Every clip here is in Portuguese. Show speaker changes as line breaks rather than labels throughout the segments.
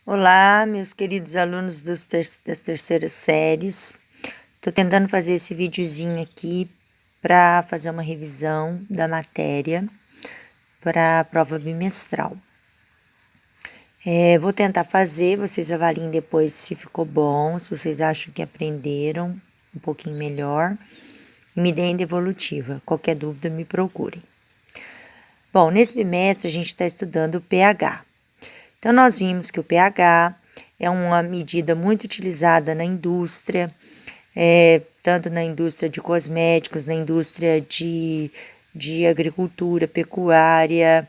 Olá, meus queridos alunos das terceiras séries. Estou tentando fazer esse videozinho aqui para fazer uma revisão da matéria para a prova bimestral. Vou tentar fazer, vocês avaliem depois se ficou bom, se vocês acham que aprenderam um pouquinho melhor e me deem devolutiva. Qualquer dúvida, me procurem. Bom, nesse bimestre a gente está estudando o pH. Então, nós vimos que o pH é uma medida muito utilizada na indústria, tanto na indústria de cosméticos, na indústria de agricultura, pecuária,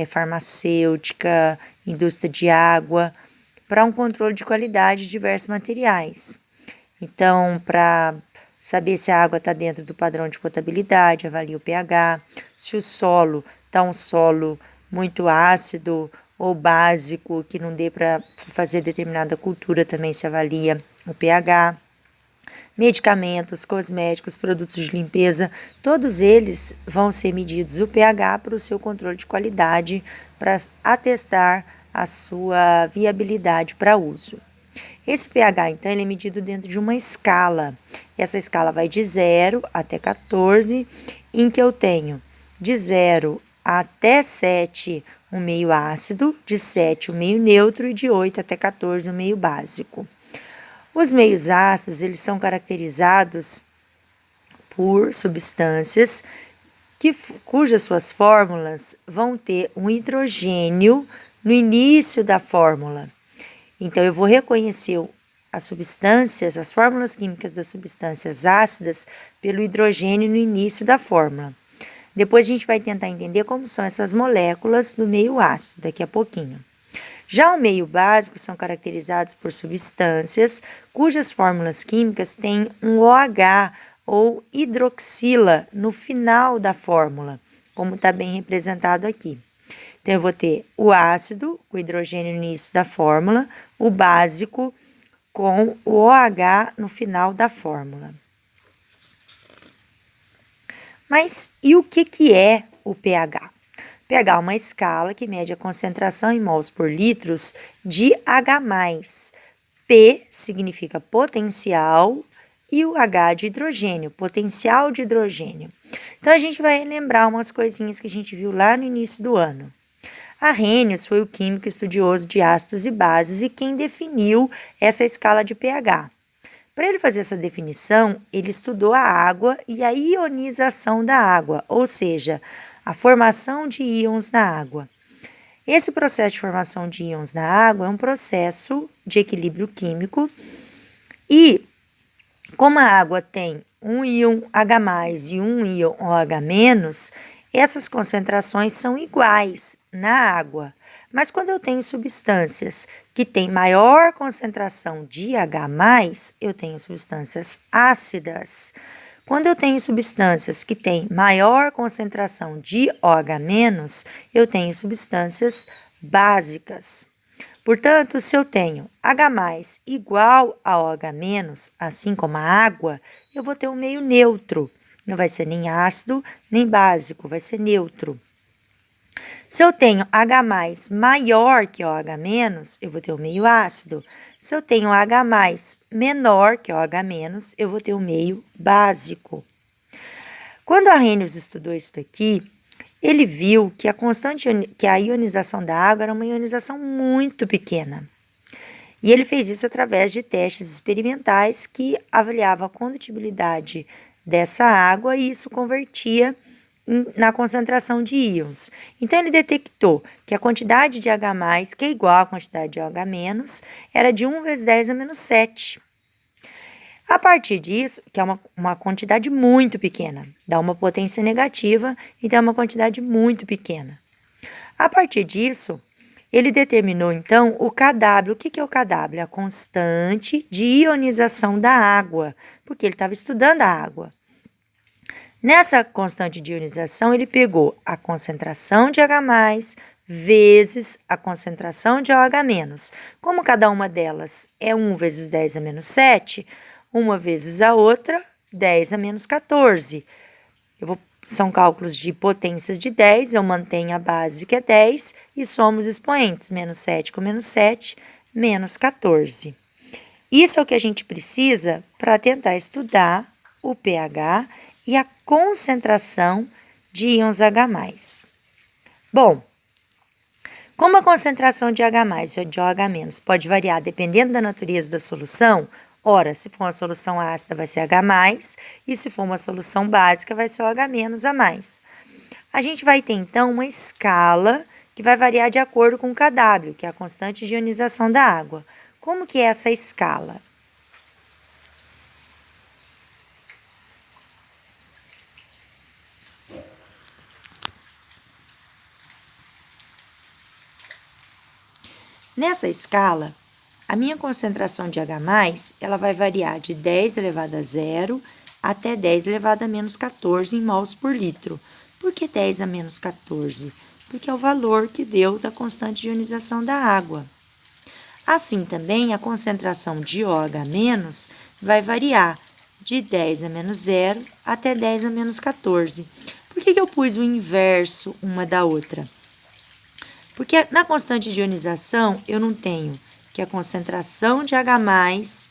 farmacêutica, indústria de água, para um controle de qualidade de diversos materiais. Então, para saber se a água está dentro do padrão de potabilidade, avalia o pH, se o solo está um solo muito ácido ou básico, que não dê para fazer determinada cultura, também se avalia o pH. Medicamentos, cosméticos, produtos de limpeza, todos eles vão ser medidos o pH para o seu controle de qualidade, para atestar a sua viabilidade para uso. Esse pH, então, ele é medido dentro de uma escala. Essa escala vai de 0 até 14, em que eu tenho de 0 até 7 um meio ácido, de 7 um meio neutro e de 8 até 14 um meio básico. Os meios ácidos, eles são caracterizados por substâncias cujas suas fórmulas vão ter um hidrogênio no início da fórmula. Então, eu vou reconhecer as substâncias, as fórmulas químicas das substâncias ácidas pelo hidrogênio no início da fórmula. Depois a gente vai tentar entender como são essas moléculas do meio ácido, daqui a pouquinho. Já o meio básico são caracterizados por substâncias cujas fórmulas químicas têm um OH ou hidroxila no final da fórmula, como está bem representado aqui. Então, eu vou ter o ácido, com hidrogênio no início da fórmula, o básico com o OH no final da fórmula. Mas e o que é o pH? pH é uma escala que mede a concentração em mols por litros de H+. P significa potencial e o H de hidrogênio, potencial de hidrogênio. Então, a gente vai lembrar umas coisinhas que a gente viu lá no início do ano. Arrhenius foi o químico estudioso de ácidos e bases e quem definiu essa escala de pH. Para ele fazer essa definição, ele estudou a água e a ionização da água, ou seja, a formação de íons na água. Esse processo de formação de íons na água é um processo de equilíbrio químico e, como a água tem um íon H+, e um íon OH-, essas concentrações são iguais na água. Mas quando eu tenho substâncias que têm maior concentração de H+, eu tenho substâncias ácidas. Quando eu tenho substâncias que têm maior concentração de OH-, eu tenho substâncias básicas. Portanto, se eu tenho H+ igual a OH-, assim como a água, eu vou ter um meio neutro. Não vai ser nem ácido, nem básico, vai ser neutro. Se eu tenho H+ maior que OH-, eu vou ter um meio ácido. Se eu tenho H+ menor que OH-, eu vou ter um meio básico. Quando Arrhenius estudou isso daqui, ele viu que a ionização da água era uma ionização muito pequena. E ele fez isso através de testes experimentais que avaliavam a condutibilidade dessa água e isso convertia na concentração de íons. Então, ele detectou que a quantidade de H+, que é igual à quantidade de OH-, era de 1 vezes 10 a menos 7. A partir disso, que é uma quantidade muito pequena, dá uma potência negativa, então é uma quantidade muito pequena. A partir disso, ele determinou, então, o Kw. O que é o Kw? É a constante de ionização da água, porque ele estava estudando a água. Nessa constante de ionização, ele pegou a concentração de H+, vezes a concentração de OH-. Como cada uma delas é 1 vezes 10 a menos 7, uma vezes a outra, 10 a menos 14. São cálculos de potências de 10, eu mantenho a base que é 10 e somo os expoentes, menos 7 com menos 7, menos 14. Isso é o que a gente precisa para tentar estudar o pH e a concentração de íons H+. Bom, como a concentração de H+, ou de OH- pode variar dependendo da natureza da solução, ora, se for uma solução ácida vai ser H+, e se for uma solução básica vai ser OH- a mais. A gente vai ter, então, uma escala que vai variar de acordo com o kW, que é a constante de ionização da água. Como que é essa escala? Nessa escala, a minha concentração de H+, ela vai variar de 10 elevado a 0 até 10 elevado a menos 14 em mols por litro. Por que 10 a menos 14? Porque é o valor que deu da constante de ionização da água. Assim também, a concentração de OH- vai variar de 10 a menos 0 até 10 a menos 14. Por que eu pus o inverso uma da outra? Porque na constante de ionização, eu não tenho que a concentração de H+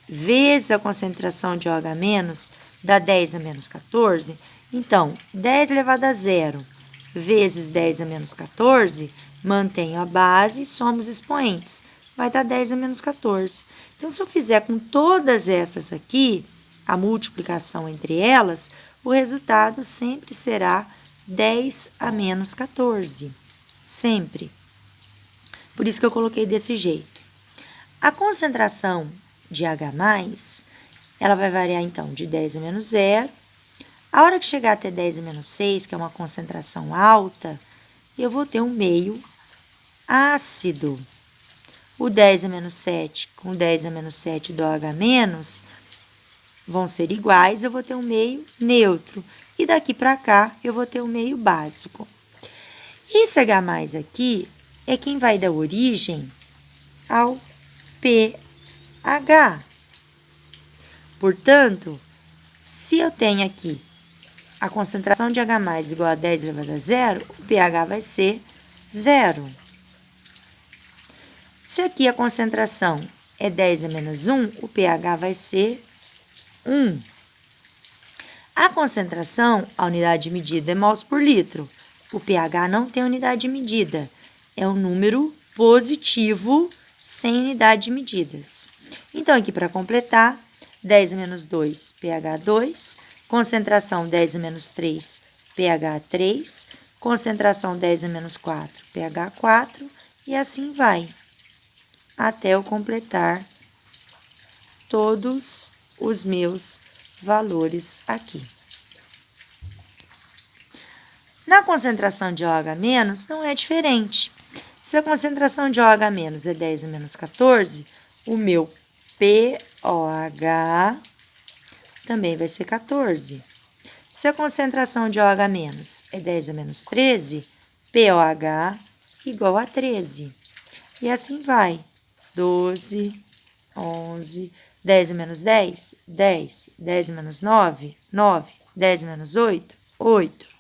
vezes a concentração de OH- dá 10 a menos 14. Então, 10 elevado a 0 vezes 10 a menos 14, mantenho a base e somo os expoentes. Vai dar 10 a menos 14. Então, se eu fizer com todas essas aqui, a multiplicação entre elas, o resultado sempre será 10 a menos 14. Sempre. Por isso que eu coloquei desse jeito. A concentração de H+, ela vai variar, então, de 10 a menos 0. A hora que chegar até 10 a menos 6, que é uma concentração alta, eu vou ter um meio ácido. O 10 a menos 7 com o 10 a menos 7 do OH- vão ser iguais, eu vou ter um meio neutro. E daqui para cá, eu vou ter um meio básico. Esse H+ aqui é quem vai dar origem ao pH. Portanto, se eu tenho aqui a concentração de H+ igual a 10 elevado a 0, o pH vai ser 0. Se aqui a concentração é 10 a menos 1, o pH vai ser 1. A concentração, a unidade de medida é mols por litro. O pH não tem unidade de medida, é um número positivo sem unidade de medidas. Então, aqui para completar, 10 a menos 2, pH 2, concentração 10 a menos 3, pH 3, concentração 10 a menos 4, pH 4, e assim vai, até eu completar todos os meus valores aqui. Na concentração de OH- não é diferente. Se a concentração de OH- é 10 a menos 14, o meu POH também vai ser 14. Se a concentração de OH- é 10 a menos 13, POH igual a 13. E assim vai. 12, 11, 10 a menos 10, 10, 10 a menos 9, 9, 10 a menos 8, 8.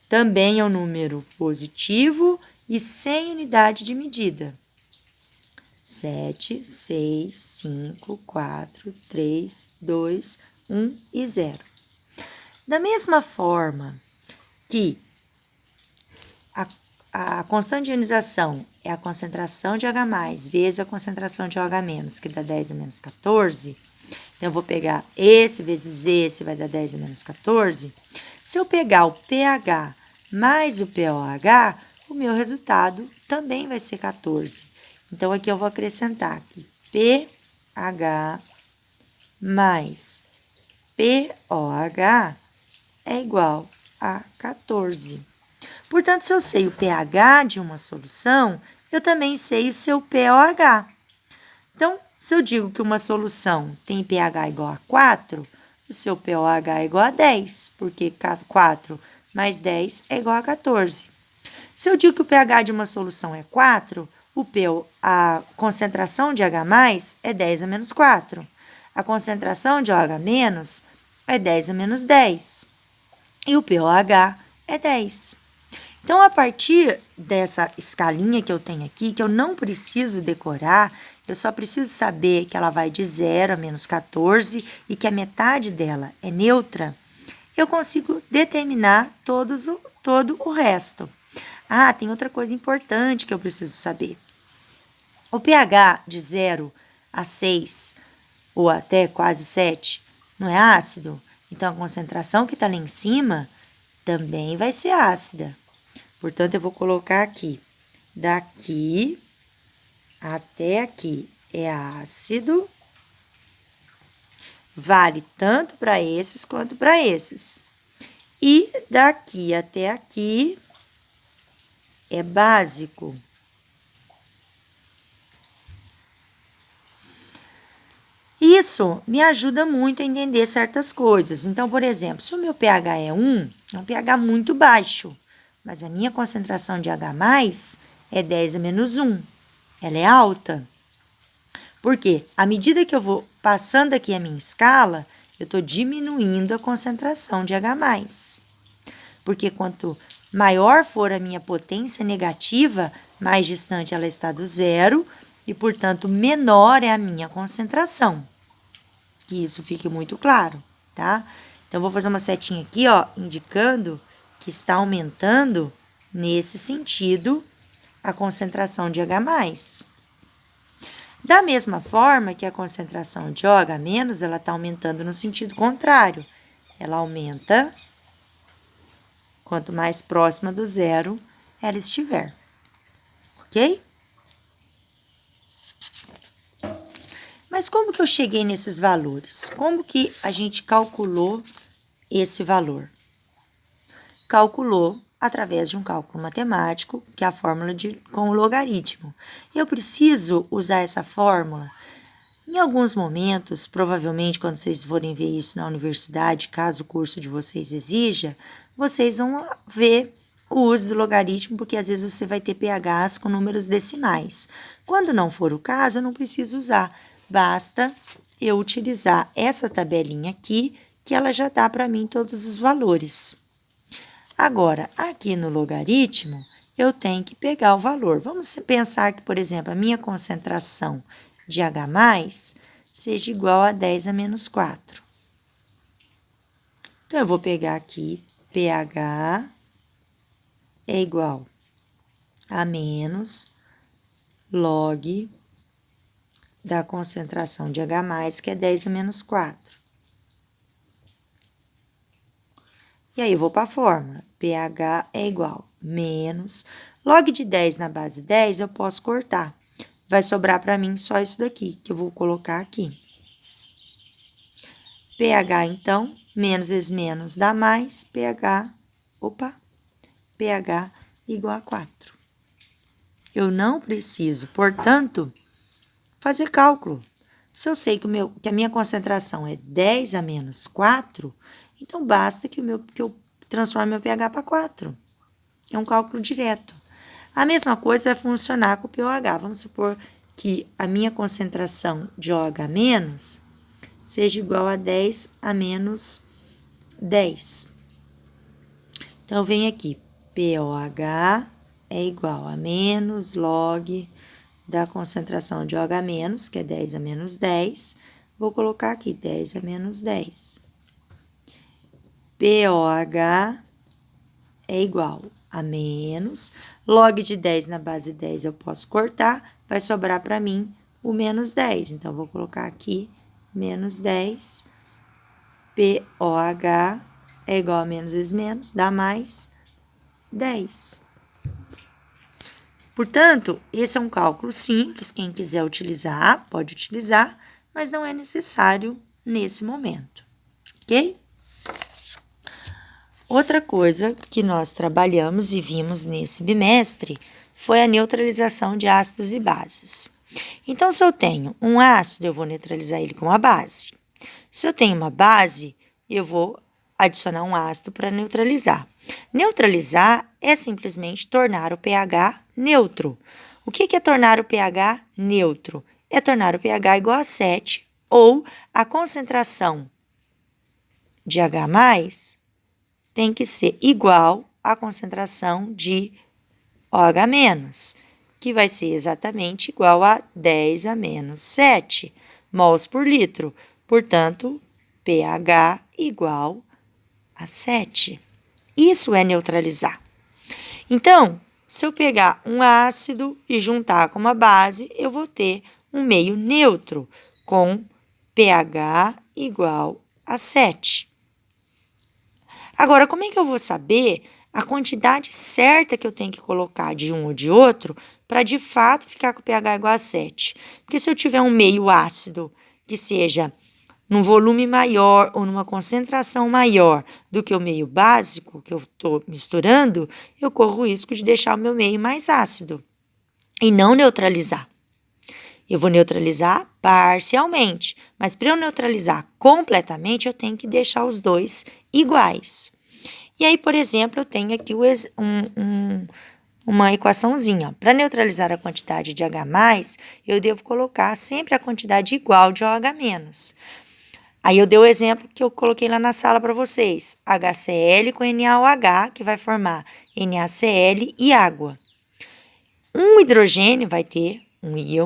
Também é um número positivo e sem unidade de medida. 7, 6, 5, 4, 3, 2, 1 e 0. Da mesma forma que a constante de ionização é a concentração de H+, vezes a concentração de OH-, que dá 10 a menos 14. Então, eu vou pegar esse vezes esse, vai dar 10 a menos 14. Se eu pegar o pH mais o POH, o meu resultado também vai ser 14. Então, aqui eu vou acrescentar aqui pH mais POH é igual a 14. Portanto, se eu sei o pH de uma solução, eu também sei o seu POH. Então, se eu digo que uma solução tem pH igual a 4, o seu POH é igual a 10, porque 4 mais 10 é igual a 14. Se eu digo que o pH de uma solução é 4, a concentração de H+ é 10 a menos 4. A concentração de OH- é 10 a menos 10. E o POH é 10. Então, a partir dessa escalinha que eu tenho aqui, que eu não preciso decorar, eu só preciso saber que ela vai de 0 a menos 14 e que a metade dela é neutra, eu consigo determinar todo o resto. Ah, tem outra coisa importante que eu preciso saber. O pH de 0 a 6 ou até quase 7 não é ácido? Então, a concentração que está lá em cima também vai ser ácida. Portanto, eu vou colocar aqui, daqui até aqui é ácido, vale tanto para esses quanto para esses. E daqui até aqui é básico. Isso me ajuda muito a entender certas coisas. Então, por exemplo, se o meu pH é 1, é um pH muito baixo, mas a minha concentração de H+, é 10 a menos 1. Ela é alta. Por quê? À medida que eu vou passando aqui a minha escala, eu estou diminuindo a concentração de H+. Porque quanto maior for a minha potência negativa, mais distante ela está do zero e, portanto, menor é a minha concentração. Que isso fique muito claro, tá? Então, vou fazer uma setinha aqui, ó, indicando que está aumentando, nesse sentido, a concentração de H+. Da mesma forma que a concentração de OH-, ela está aumentando no sentido contrário. Ela aumenta quanto mais próxima do zero ela estiver, ok? Mas como que eu cheguei nesses valores? Como que a gente calculou esse valor? Calculou através de um cálculo matemático, que é a fórmula com o logaritmo. Eu preciso usar essa fórmula em alguns momentos, provavelmente quando vocês forem ver isso na universidade, caso o curso de vocês exija, vocês vão ver o uso do logaritmo, porque às vezes você vai ter pHs com números decimais. Quando não for o caso, eu não preciso usar. Basta eu utilizar essa tabelinha aqui, que ela já dá para mim todos os valores. Agora, aqui no logaritmo, eu tenho que pegar o valor. Vamos pensar que, por exemplo, a minha concentração de H+, seja igual a 10 a menos 4. Então, eu vou pegar aqui, pH é igual a menos log da concentração de H+, que é 10 a menos 4. E aí, eu vou para a fórmula. pH é igual a menos... Log de 10 na base 10, eu posso cortar. Vai sobrar para mim só isso daqui, que eu vou colocar aqui. pH, então, menos vezes menos dá mais, pH igual a 4. Eu não preciso, portanto, fazer cálculo. Se eu sei que a minha concentração é 10 a menos 4, então basta que eu transforme meu pH para 4. É um cálculo direto. A mesma coisa vai funcionar com o pOH. Vamos supor que a minha concentração de OH- seja igual a 10 a menos 10. Então, vem aqui, pOH é igual a menos log da concentração de OH-, que é 10 a menos 10. Vou colocar aqui 10 a menos 10. pOH é igual a menos. Log de 10 na base 10 eu posso cortar, vai sobrar para mim o menos 10. Então, vou colocar aqui menos 10. pOH é igual a menos vezes menos, dá mais 10. Portanto, esse é um cálculo simples, quem quiser utilizar, pode utilizar, mas não é necessário nesse momento, ok? Outra coisa que nós trabalhamos e vimos nesse bimestre foi a neutralização de ácidos e bases. Então, se eu tenho um ácido, eu vou neutralizar ele com uma base. Se eu tenho uma base, eu vou adicionar um ácido para neutralizar. Neutralizar é simplesmente tornar o pH neutro. O que é tornar o pH neutro? É tornar o pH igual a 7 ou a concentração de H+ tem que ser igual a concentração de OH-, que vai ser exatamente igual a 10 a menos 7 mols por litro. Portanto, pH igual a 7. Isso é neutralizar. Então, se eu pegar um ácido e juntar com uma base, eu vou ter um meio neutro com pH igual a 7. Agora, como é que eu vou saber a quantidade certa que eu tenho que colocar de um ou de outro para de fato ficar com pH igual a 7? Porque se eu tiver um meio ácido que seja num volume maior ou numa concentração maior do que o meio básico que eu estou misturando, eu corro o risco de deixar o meu meio mais ácido e não neutralizar. Eu vou neutralizar parcialmente, mas para eu neutralizar completamente, eu tenho que deixar os dois iguais. E aí, por exemplo, eu tenho aqui uma equaçãozinha. Para neutralizar a quantidade de H+, eu devo colocar sempre a quantidade igual de OH-. Aí eu dei o exemplo que eu coloquei lá na sala para vocês. HCl com NaOH, que vai formar NaCl e água. Um hidrogênio vai ter um íon